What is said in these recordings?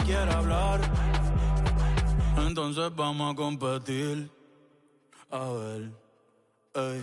quiere hablar. Entonces vamos a competir. A ver, ey.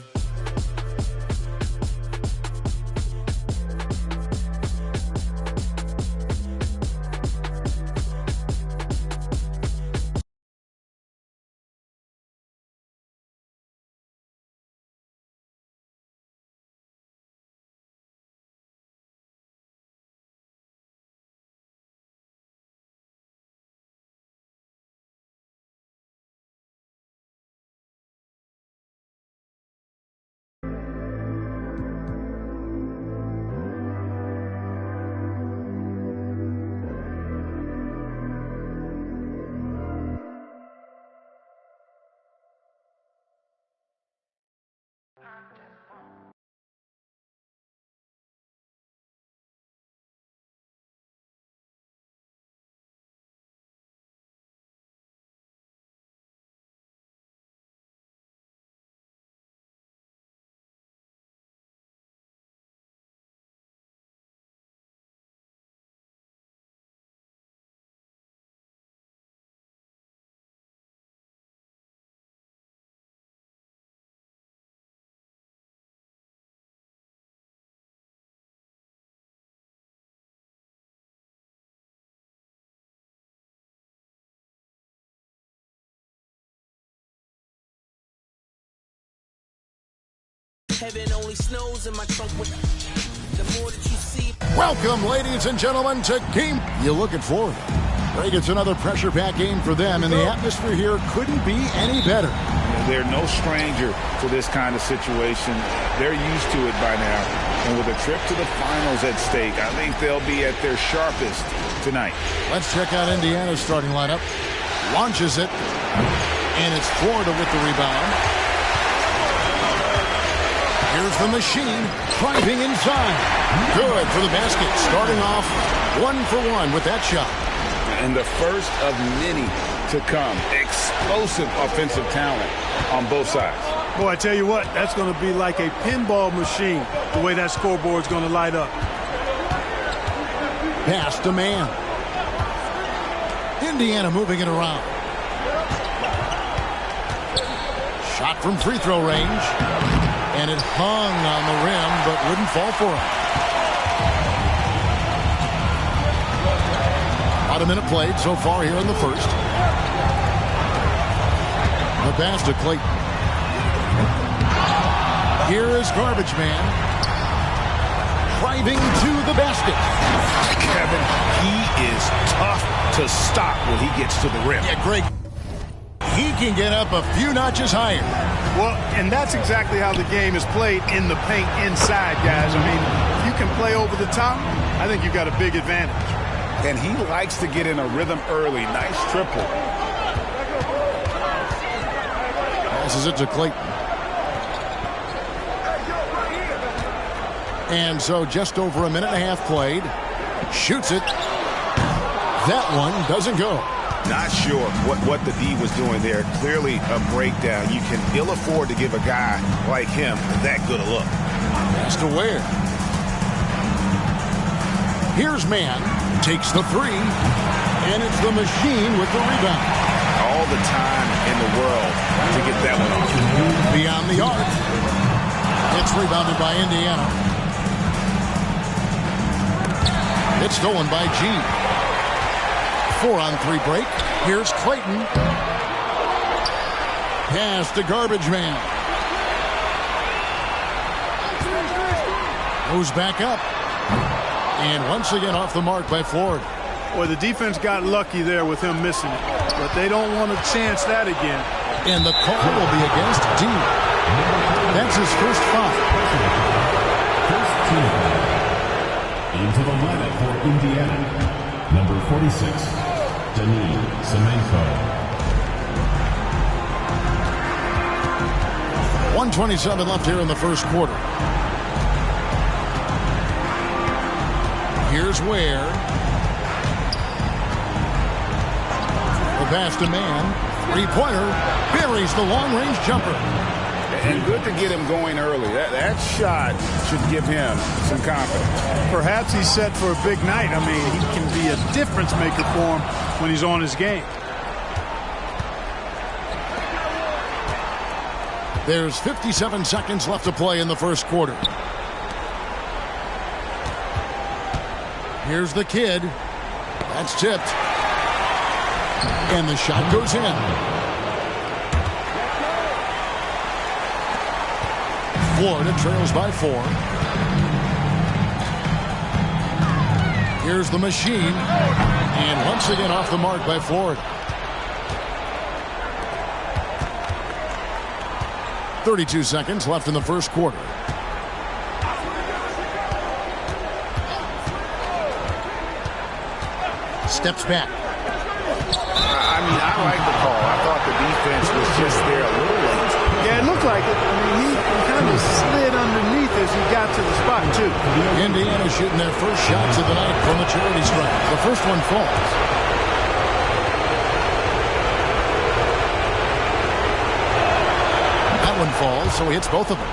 Heaven only snows in my trunk with the more that you see. Welcome, ladies and gentlemen, to Game. You look at Florida. Greg, it's another pressure-packed game for them, and the atmosphere here couldn't be any better. They're no stranger to this kind of situation. They're used to it by now. And with a trip to the finals at stake, I think they'll be at their sharpest tonight. Let's check out Indiana's starting lineup. Launches it, and it's Florida with the rebound. Here's the machine, driving inside. Good for the basket, starting off 1 for 1 with that shot. And the first of many to come. Explosive offensive talent on both sides. Boy, I tell you what, that's going to be like a pinball machine, the way that scoreboard's going to light up. Pass to man. Indiana moving it around. Shot from free throw range. And it hung on the rim, but wouldn't fall for him. About a minute played so far here in the first. The pass to Clayton. Here is Garbage Man. Driving to the basket. Kevin, he is tough to stop when he gets to the rim. Yeah, Greg. He can get up a few notches higher. Well, and that's exactly how the game is played in the paint inside, guys. I mean, if you can play over the top, I think you've got a big advantage. And he likes to get in a rhythm early. Nice triple. Passes it to Clayton. And so just over a minute and a half played. Shoots it. That one doesn't go. Not sure what the D was doing there. Clearly a breakdown. You can ill afford to give a guy like him that good a look. Pass to Ware. Here's Man. Takes the three. And it's the machine with the rebound. All the time in the world to get that one off. Beyond the arc. It's rebounded by Indiana. It's stolen by G. 4-on-3 break. Here's Clayton. Pass to Garbage Man. Goes back up. And once again off the mark by Florida. Well, the defense got lucky there with him missing it. But they don't want to chance that again. And the call will be against D. That's his first foul. First team. Into the lineup for Indiana. Number 46. Denis Semenko. 1:27 left here in the first quarter. Here's Ware. The pass to Man. Three-pointer. Buries the long-range jumper. And good to get him going early. That shot should give him some confidence. Perhaps he's set for a big night. I mean, he can be a difference maker for him when he's on his game. There's 57 seconds left to play in the first quarter. Here's the kid. That's tipped. And the shot goes in. Florida trails by 4. Here's the machine. And once again off the mark by Florida. 32 seconds left in the first quarter. Steps back. I mean, I like the call. I thought the defense was just there a little late. Yeah, it looked like it. I mean, he kind of slid underneath as he got to the spot, too. Indiana shooting their first shots of the night from the charity stripe. The first one falls. That one falls, so he hits both of them.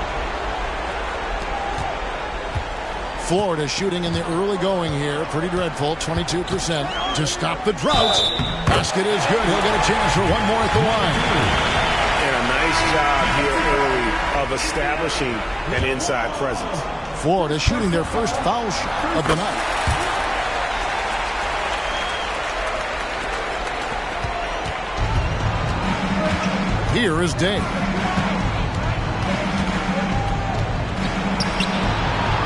Florida shooting in the early going here. Pretty dreadful, 22%. To stop the drought. Basket is good. He'll get a chance for one more at the line. And a nice job here early of establishing an inside presence. Florida shooting their first foul shot of the night. Here is Day.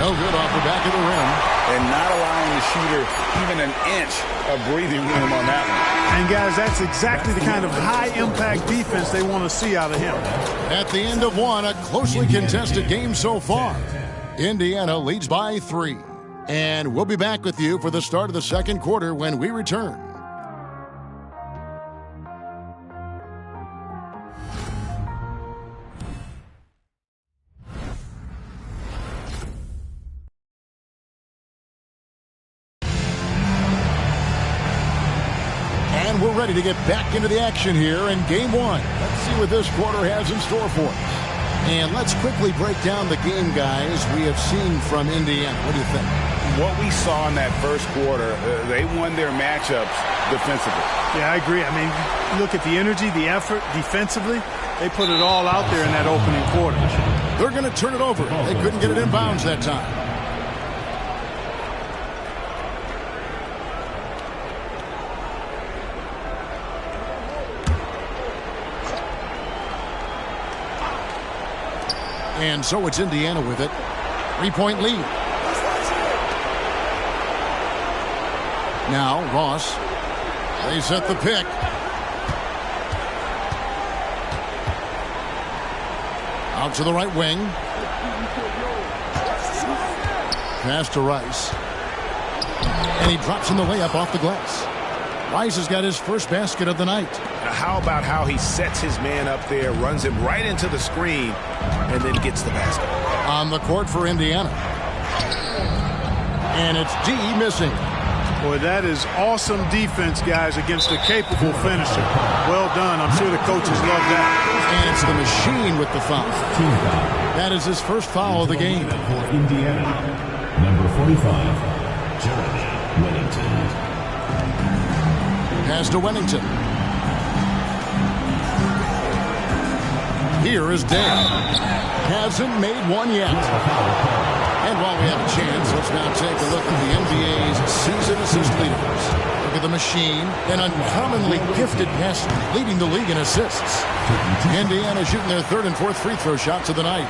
No good off the back of the rim. And not allowing the shooter even an inch of breathing room on that one. And, guys, that's exactly the kind of high-impact defense they want to see out of him. At the end of one, a closely contested game so far. Indiana leads by 3. And we'll be back with you for the start of the second quarter when we return. We're ready to get back into the action here in game 1. Let's see what this quarter has in store for us. And let's quickly break down the game, guys, we have seen from Indiana. What do you think? What we saw in that first quarter, they won their matchups defensively. Yeah, I agree. I mean, look at the energy, the effort defensively. They put it all out there in that opening quarter. They're going to turn it over. They couldn't get it in bounds that time. And so it's Indiana with it. 3-point lead. Now Ross. They set the pick. Out to the right wing. Pass to Rice. And he drops in the layup off the glass. Rice has got his first basket of the night. How about how he sets his man up there, runs him right into the screen, and then gets the basket. On the court for Indiana. And it's D missing. Boy, that is awesome defense, guys, against a capable finisher. Well done. I'm sure the coaches love that. And it's the machine with the foul. That is his first foul of the game. For Indiana, number 45, Jeremy Wennington. Pass to Wennington. Here is Day. Hasn't made one yet. And while we have a chance, let's now take a look at the NBA's season assist leaders. Look at the machine, an uncommonly gifted passer, leading the league in assists. Indiana shooting their third and fourth free throw shots of the night.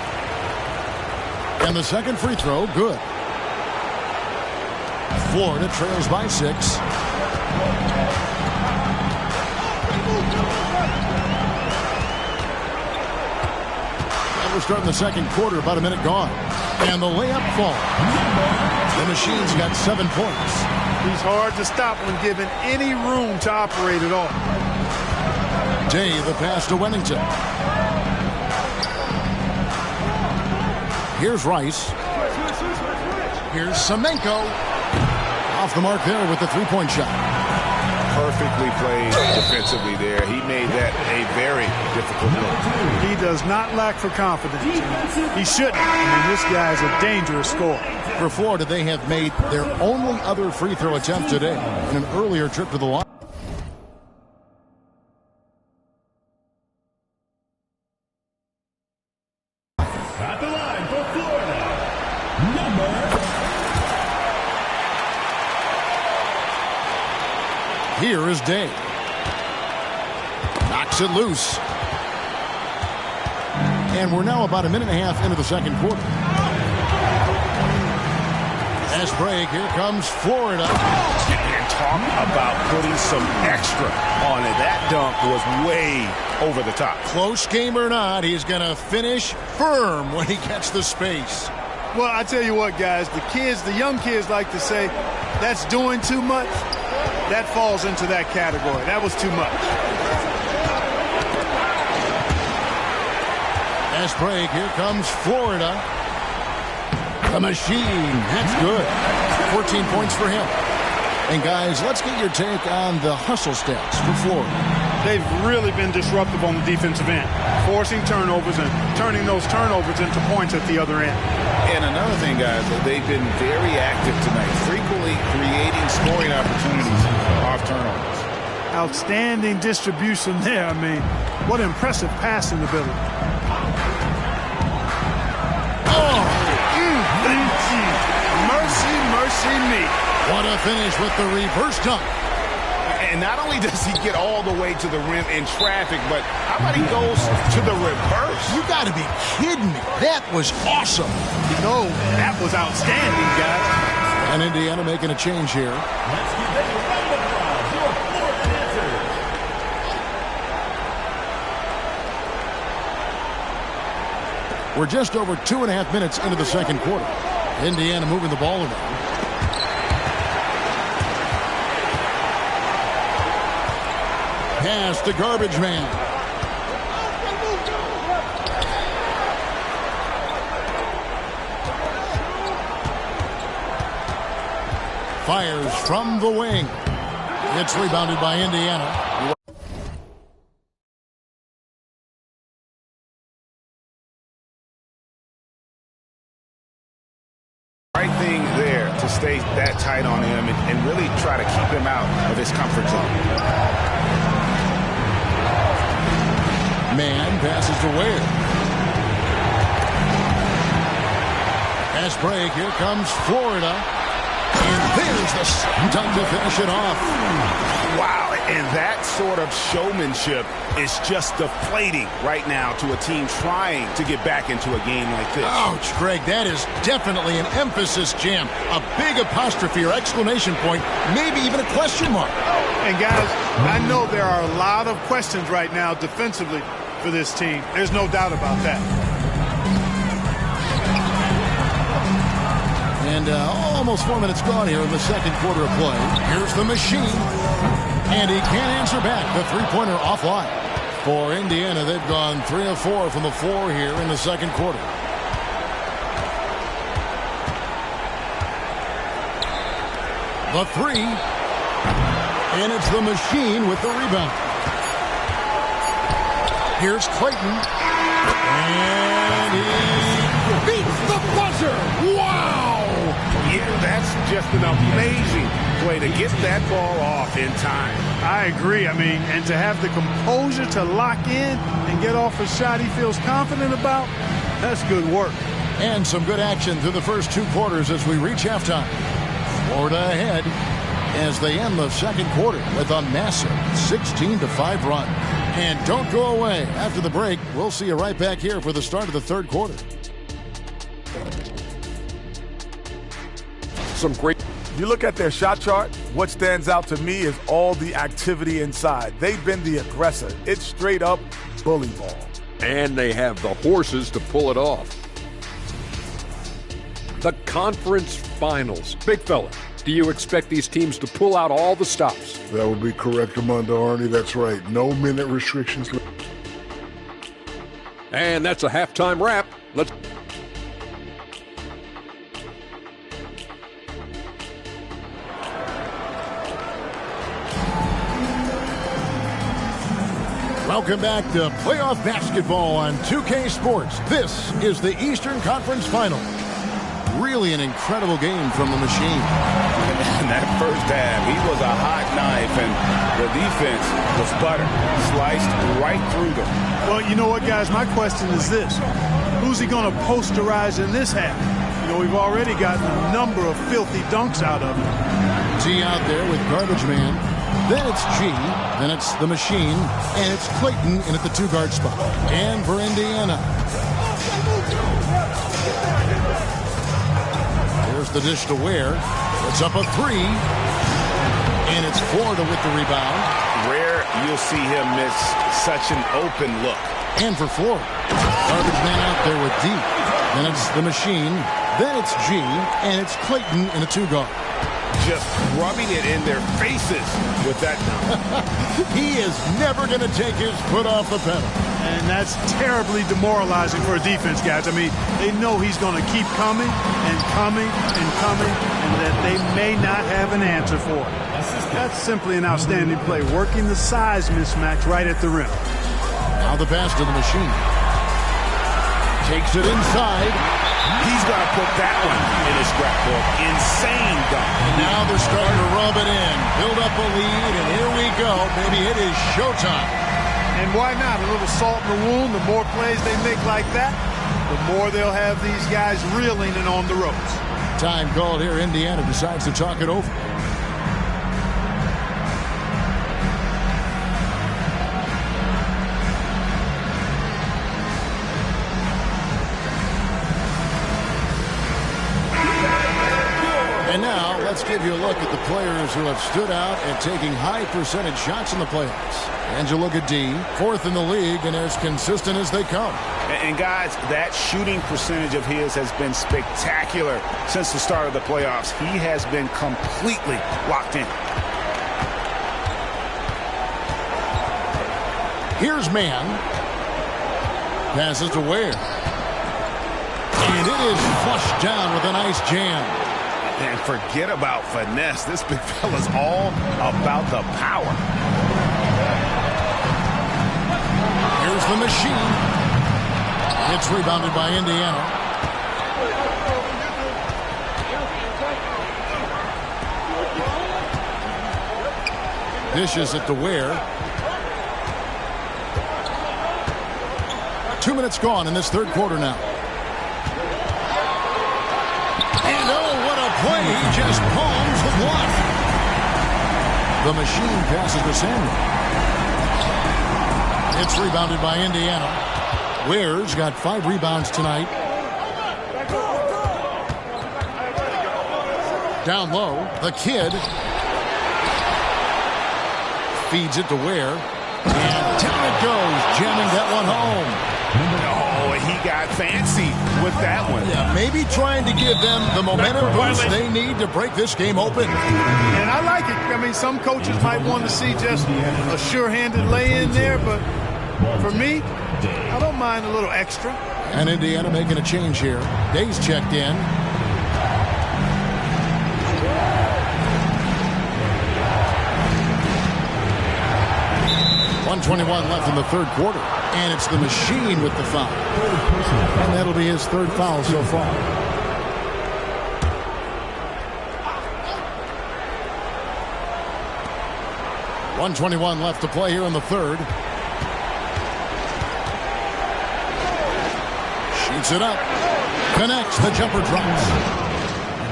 And the second free throw, good. Florida trails by 6. We're starting the second quarter, about a minute gone. And the layup falls. The machine's got 7 points. He's hard to stop when given any room to operate at all. Day, the pass to Wennington. Here's Rice. Here's Semenko. Off the mark there with the 3-point shot. perfectly played defensively there. He made that a very difficult look. He does not lack for confidence. He shouldn't. I mean, this guy is a dangerous scorer. For Florida, they have made their only other free throw attempt today in an earlier trip to the line. At the line for Florida, Here is Day. Knocks it loose. And we're now about a minute and a half into the second quarter. Fast break. Here comes Florida. And talk about putting some extra on it. That dunk was way over the top. Close game or not, he's going to finish firm when he gets the space. Well, I tell you what, guys, the young kids like to say, that's doing too much. That falls into that category. That was too much. Fast break. Here comes Florida. The machine. That's good. 14 points for him. And, guys, let's get your take on the hustle stats for Florida. They've really been disruptive on the defensive end, forcing turnovers and turning those turnovers into points at the other end. And another thing, guys, they've been very active tonight, frequently creating scoring opportunities off turnovers. Outstanding distribution there. I mean, what impressive passing ability. Mercy me. What a finish with the reverse dunk. And not only does he get all the way to the rim in traffic, but how about he goes to the reverse? You got to be kidding me. That was awesome. You know, that was outstanding, guys. And Indiana making a change here. Let's give it a round of applause for Florida Panthers. We're just over 2.5 minutes into the second quarter. Indiana moving the ball around. Pass to garbage man. Fires from the wing. It's rebounded by Indiana. Right thing there to stay that tight on him and really try to keep him out of his comfort zone. Man passes to Ware. Fast break. Here comes Florida. And there's the slam dunk to finish it off. Wow, and that sort of showmanship is just deflating right now to a team trying to get back into a game like this. Ouch, Greg, that is definitely an emphasis jam. A big apostrophe or exclamation point, maybe even a question mark. And, guys, I know there are a lot of questions right now defensively for this team. There's no doubt about that. And almost 4 minutes gone here in the second quarter of play. Here's the machine. And he can't answer back. The three-pointer offline. For Indiana, they've gone 3 of 4 from the floor here in the second quarter. The three. And it's the machine with the rebound. Here's Clayton. And he beats the buzzer. Wow! Yeah, that's just an amazing play to get that ball off in time. I agree. I mean, and to have the composure to lock in and get off a shot he feels confident about, that's good work. And some good action through the first 2 quarters as we reach halftime. Florida ahead as they end the second quarter with a massive 16-5 run. And don't go away. After the break, we'll see you right back here for the start of the third quarter. Some great. You look at their shot chart, what stands out to me is all the activity inside. They've been the aggressor. It's straight up bully ball. And they have the horses to pull it off. The conference finals. Big fella, do you expect these teams to pull out all the stops? That would be correct, Armando Arnie. That's right. No minute restrictions. And that's a halftime wrap. Let's... Welcome back to playoff basketball on 2K Sports. This is the Eastern Conference Final. Really an incredible game from the Machine. In that first half, he was a hot knife, and the defense was butter, sliced right through them. Well, you know what, guys? My question is this. Who's he going to posterize in this half? You know, we've already gotten a number of filthy dunks out of him. T out there with Garbage Man. Then it's G, then it's the Machine, and it's Clayton in at the 2-guard spot. And for Indiana. Here's the dish to Ware. It's up a 3. And it's Florida with the rebound. Rare you'll see him miss such an open look. And for Florida. Garbage Man out there with D. Then it's the Machine. Then it's G, and it's Clayton in a 2-guard. Just rubbing it in their faces with that. He is never going to take his foot off the pedal. And that's terribly demoralizing for a defense, guys. I mean, they know he's going to keep coming and coming and coming, and that they may not have an answer for it. That's simply an outstanding play, working the size mismatch right at the rim. Now the pass to the Machine. Takes it inside. He's going to put that one in his scrapbook. Insane dunk. And now they're starting to rub it in. Build up a lead, and here we go. Baby, it is showtime. And why not? A little salt in the wound. The more plays they make like that, the more they'll have these guys reeling and on the ropes. Time called here. Indiana decides to talk it over. And now, let's give you a look at the players who have stood out and taking high percentage shots in the playoffs. And you look at D, 4th in the league, and as consistent as they come. And guys, that shooting percentage of his has been spectacular since the start of the playoffs. He has been completely locked in. Here's Man. Passes to Ware. And it is flushed down with a nice jam. And forget about finesse. This big fella's all about the power. Here's the Machine. It's rebounded by Indiana. Dishes it to Ware. 2 minutes gone in this third quarter now. And oh, what a play. He just palms the block. The Machine passes to Samuel. It's rebounded by Indiana. Ware's got 5 rebounds tonight. Down low, the Kid feeds it to Ware. And down it goes, jamming that one home. Oh, he got fancy with that one. Yeah, maybe trying to give them the momentum boost they need to break this game open. And I like it. I mean, some coaches might want to see just a sure-handed lay-in there, but for me, I don't mind a little extra. And Indiana making a change here. Day's checked in. .121 left in the third quarter. And it's the Machine with the foul. And that'll be his 3rd foul so far. .121 left to play here in the third. Shoots it up. Connects. The jumper drops.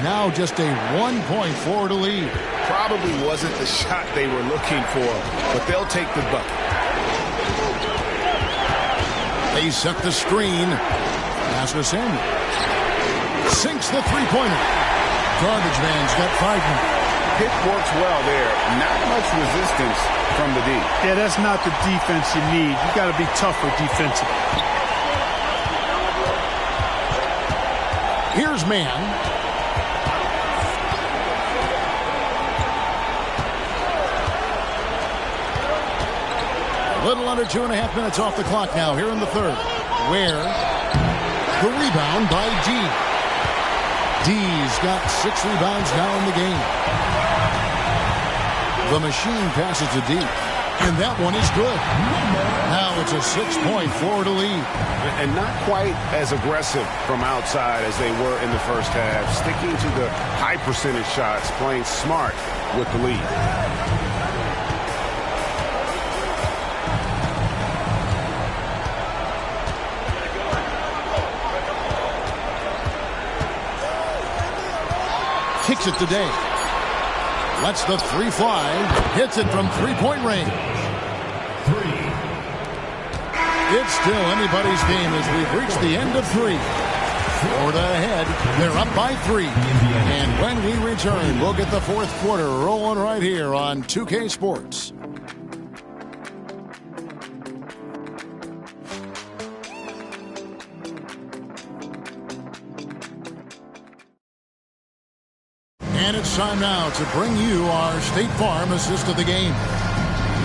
Now just a 1-point Florida lead. Probably wasn't the shot they were looking for, but they'll take the bucket. They set the screen. Pass to Samuel. Sinks the three-pointer. Garbage Man's got 5 more. Pick works well there. Not much resistance from the D. Yeah, that's not the defense you need. You got to be tougher defensively. Here's Man. A little under 2.5 minutes off the clock now here in the third. Ware. The rebound by D. D's got 6 rebounds now in the game. The Machine passes to D. And that one is good. Now it's a 6-point Florida lead. And not quite as aggressive from outside as they were in the first half. Sticking to the high percentage shots, playing smart with the lead. Kicks it today. Lets the three fly. Hits it from three-point range. It's still anybody's game as we've reached the end of three. Florida ahead. They're up by 3. And when we return, we'll get the fourth quarter rolling right here on 2K Sports. And it's time now to bring you our State Farm assist of the game.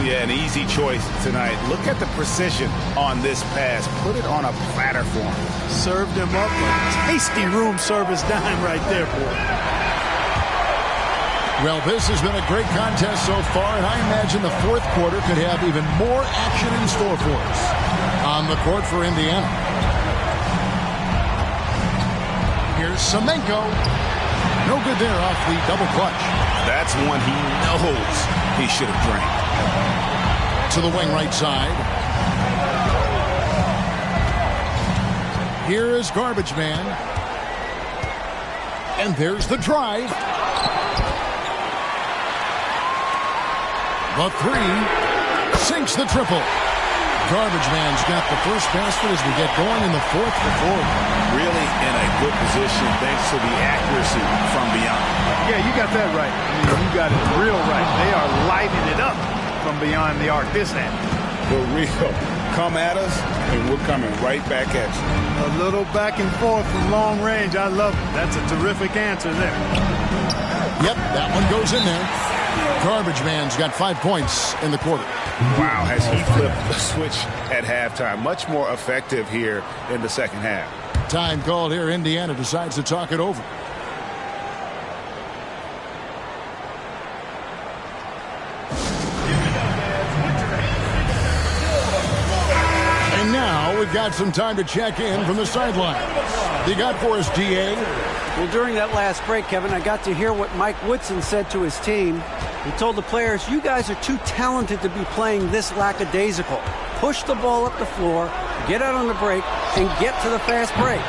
Yeah, an easy choice tonight. Look at the precision on this pass. Put it on a platter for him. Served him up a tasty room service dime right there, boy. Well, this has been a great contest so far, and I imagine the fourth quarter could have even more action in store for us. On the court for Indiana. Here's Semenko. No good there off the double clutch. That's one he knows he should have drank. To the wing right side. Here is Garbage Man. And there's the drive. The three. Sinks the triple. Garbage Man's got the first basket as we get going in the fourth for Florida. Really in a good position thanks to the accuracy from beyond. Yeah, you got that right. I mean, you got it real right. They are lighting it up from beyond the arc this end. For real. Come at us, and we're coming right back at you. A little back and forth from long range. I love it. That's a terrific answer there. Yep, that one goes in there. Garbage Man's got 5 points in the quarter. Wow, has he flipped the switch at halftime. Much more effective here in the second half. Time called here. Indiana decides to talk it over. And now we've got some time to check in from the sideline. You got for us, DA? Well, during that last break, Kevin, I got to hear what Mike Woodson said to his team. He told the players, you guys are too talented to be playing this lackadaisical. Push the ball up the floor, get out on the break, and get to the fast break.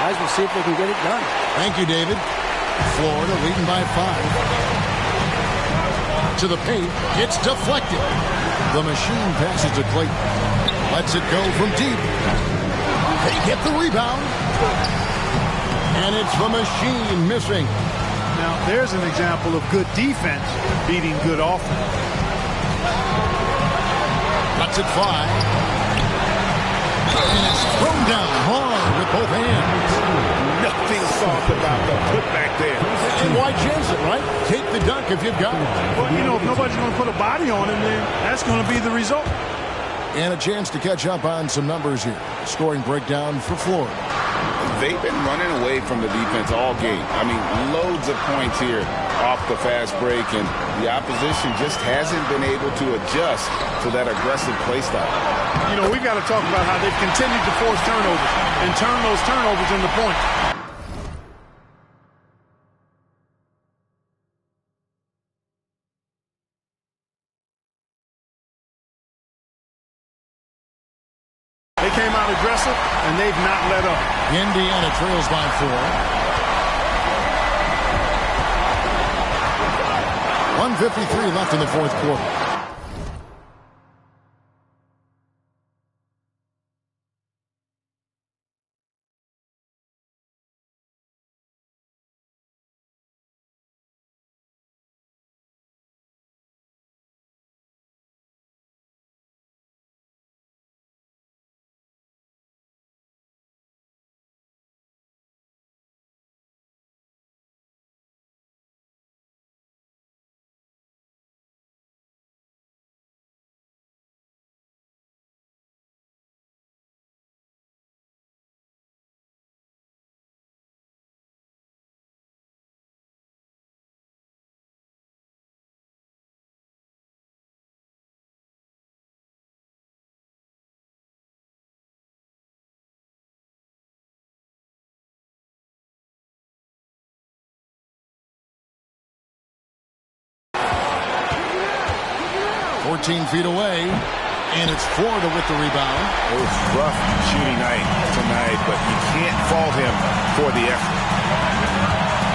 Guys, we'll see if they can get it done. Thank you, David. Florida leading by 5. To the paint. It's deflected. The machine passes to Clayton. Lets it go from deep. They get the rebound. And it's the machine missing. Now, there's an example of good defense beating good offense. Lets it fly. And it's thrown down hard with both hands. Nothing soft about the putback there. And why chance it, right? Take the dunk if you've got it. Well, you know, if nobody's going to put a body on him, then that's going to be the result. And a chance to catch up on some numbers here. Scoring breakdown for Florida. They've been running away from the defense all game. I mean, loads of points here off the fast break, and the opposition just hasn't been able to adjust to that aggressive play style. You know, we've got to talk about how they've continued to force turnovers and turn those turnovers into points. They came out aggressive, and they've not let up. Indiana trails by 4. 1:53 left in the fourth quarter. 14 feet away, and it's Florida with the rebound. It was rough shooting night tonight, but you can't fault him for the effort.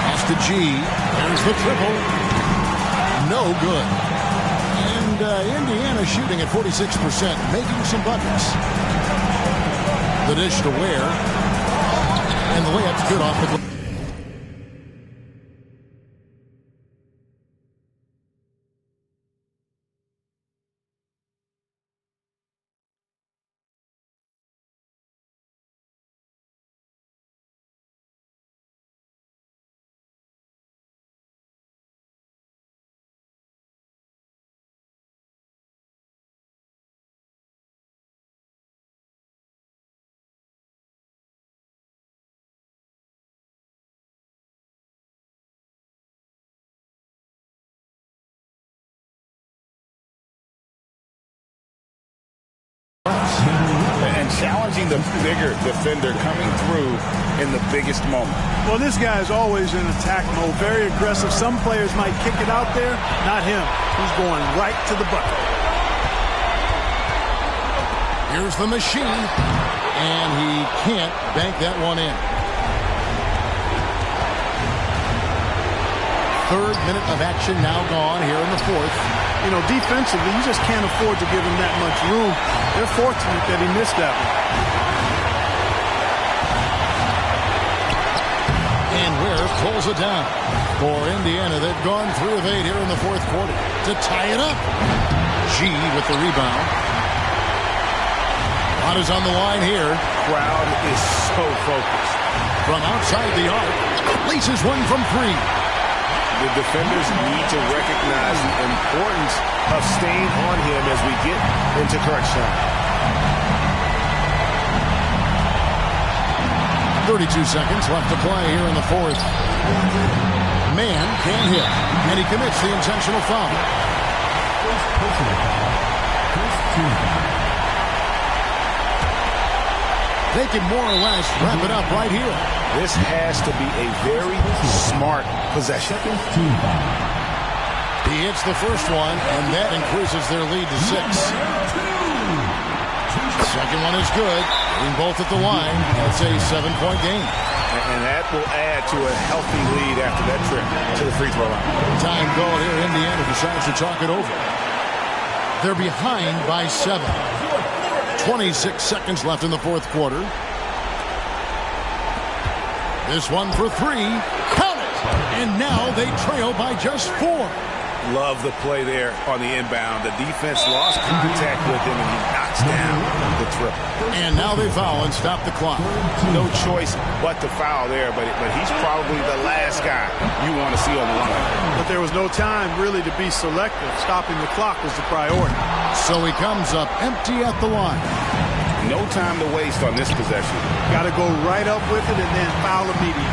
Pass to G. There's the triple. No good. And Indiana shooting at 46%, making some buckets. The dish to Ware. And the layup's good off the glass. And challenging the bigger defender coming through in the biggest moment. Well, this guy is always in attack mode, very aggressive. Some players might kick it out there, not him. He's going right to the bucket. Here's the machine, and he can't bank that one in. Third minute of action now gone here in the fourth. You know, defensively, you just can't afford to give him that much room. They're fortunate that he missed that one. And Ware pulls it down. For Indiana, they've gone 3 of 8 here in the fourth quarter to tie it up. G with the rebound. Lot is on the line here. Crowd is so focused. From outside the arc, laces one from 3. The defenders need to recognize the importance of staying on him as we get into crunch time. 32 seconds left to play here in the fourth. Man can't hit, and he commits the intentional foul. They can more or less wrap it up right here. This has to be a very smart possession. He hits the first one, and that increases their lead to 6. The second one is good. Being both at the line, it's a 7-point game. And that will add to a healthy lead after that trip to the free throw line. Time called here. Indiana decides to talk it over. They're behind by 7. 26 seconds left in the fourth quarter. This one for 3. Count it! And now they trail by just 4. Love the play there on the inbound. The defense lost contact with him, and he knocks down the triple. And now they foul and stop the clock. No choice but to foul there, but he's probably the last guy you want to see on the line. But there was no time really to be selective. Stopping the clock was the priority. So he comes up empty at the line. No time to waste on this possession. Got to go right up with it and then foul immediately.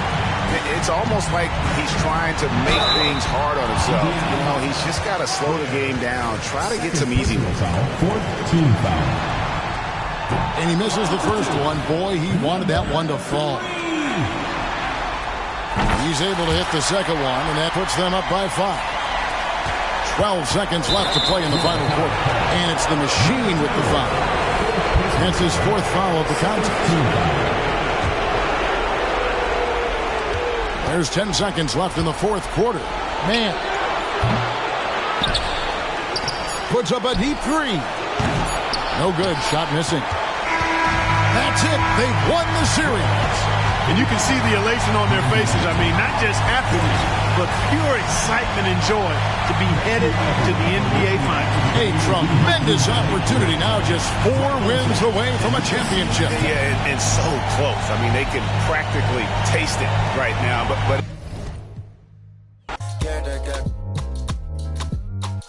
It's almost like he's trying to make things hard on himself. You know, he's just got to slow the game down. Try to get some easy ones. Team foul. And he misses the first one. Boy, he wanted that one to fall. He's able to hit the second one, and that puts them up by 5. 12 seconds left to play in the final quarter. And it's the machine with the foul. That's his 4th foul of the contest. There's 10 seconds left in the fourth quarter. Man. Puts up a deep 3. No good. Shot missing. That's it. They've won the series. And you can see the elation on their faces. I mean, not just happiness, but pure excitement and joy to be headed to the NBA Finals. A tremendous opportunity now, just 4 wins away from a championship. Yeah, and so close. I mean, they can practically taste it right now, but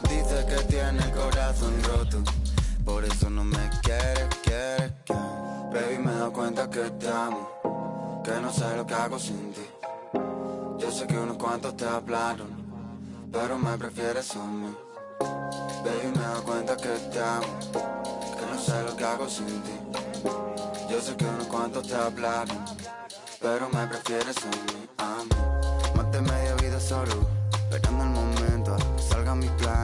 Dice que tiene el corazón roto, por eso no me quiere. Baby, me doy cuenta que te amo, que no sé lo que hago sin ti. Yo sé que unos cuantos te hablaron, pero me prefieres a mí. Baby, me doy cuenta que te amo, que no sé lo que hago sin ti. Yo sé que unos cuantos te hablaron, pero me prefieres a mí. Más de media vida solo, esperando el momento a que salga mi plan.